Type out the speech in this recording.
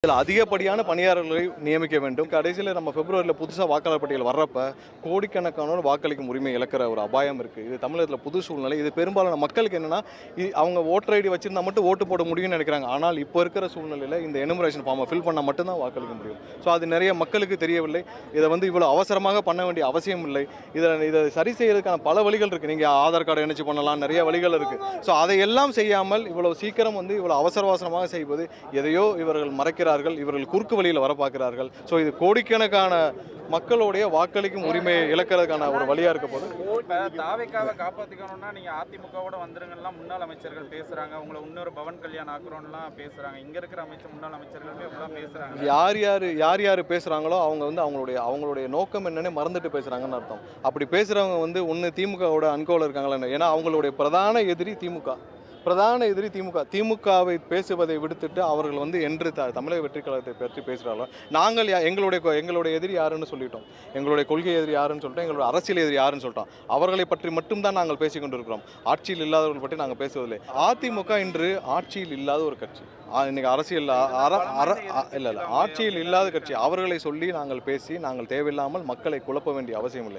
இதில் அதிகப்படியான பணியாளர்களை நியமிக்க வேண்டும். கடைசியில் நம்ம பிப்ரவரியில் புதுசாக வாக்காளர் பட்டியல் வர்றப்ப கோடிக்கணக்கானோர் வாக்களிக்கும் உரிமை இழக்கிற ஒரு அபாயம் இருக்குது. இது தமிழகத்தில் புது சூழ்நிலை. இது பெரும்பாலான மக்களுக்கு என்னென்னா, அவங்க ஓட்டர் ஐடி வச்சிருந்தா மட்டும் ஓட்டு போட முடியும்னு நினைக்கிறாங்க. ஆனால் இப்போ இருக்கிற சூழ்நிலையில் இந்த எனுமரேஷன் ஃபார்மை ஃபில் பண்ணால் மட்டும்தான் வாக்களிக்க முடியும். ஸோ அது நிறைய மக்களுக்கு தெரியவில்லை. இதை இவ்வளோ அவசரமாக பண்ண வேண்டிய அவசியம் இல்லை. இதை சரி செய்யறதுக்கான பல வழிகள் இருக்குது. நீங்கள் ஆதார் கார்டை இணைச்சு பண்ணலாம், நிறைய வழிகள் இருக்குது. ஸோ அதையெல்லாம் செய்யாமல் இவ்வளோ சீக்கிரம் இவ்வளோ அவசரமாக செய்வது எதையோ இவர்கள் மறைக்கிறார்கள். இவர்கள் குறுக்கு வழியில் வர பார்க்கிறார்கள். ஸோ இது கோடிக்கணக்கான மக்களுடைய வாக்களிக்கும் உரிமையை இழக்கிறதுக்கான ஒரு வழியா இருக்க போது. தாவேக்காவை காப்பாற்றிக்கணும்னா நீங்க அதிமுகவோட வந்துருங்கலாம் முன்னாள் அமைச்சர்கள் பேசுறாங்க. உங்களை இன்னொரு பவன் கல்யாணம் ஆக்குறோம்லாம் பேசுறாங்க. இங்க இருக்கிற முன்னாள் அமைச்சர்களுமே அப்படிலாம் பேசுறாங்க. யார் பேசுறாங்களோ அவங்க அவங்களுடைய நோக்கம் என்னன்னு மறந்துட்டு பேசுறாங்கன்னு அர்த்தம். அப்படி பேசுறவங்க ஒன்று திமுகவோட அன்கோல இருக்காங்களா? ஏன்னா அவங்களுடைய பிரதான எதிரி திமுகவை பேசுவதை விடுத்துட்டு அவர்கள் என்று தமிழக வெற்றி கழகத்தை பற்றி பேசுகிறார்களோ, நாங்கள் எங்களுடைய எதிரி யாருன்னு சொல்லிட்டோம். எங்களுடைய கொள்கை எதிரி யாருன்னு சொல்லிட்டோம். எங்களுடைய அரசியல் எதிரி யாருன்னு சொல்லிட்டோம். அவர்களை பற்றி மட்டும்தான் நாங்கள் பேசிக் கொண்டிருக்கிறோம். ஆட்சியில் இல்லாதவர்கள் பற்றி நாங்கள் பேசுவதில்லை. அதிமுக இன்று ஆட்சியில் இல்லாத ஒரு கட்சி. இன்னைக்கு அரசியல் இல்லை ஆட்சியில் இல்லாத கட்சி. அவர்களை சொல்லி நாங்கள் பேசி நாங்கள் தேவையில்லாமல் மக்களை குழப்ப வேண்டிய அவசியம் இல்லை.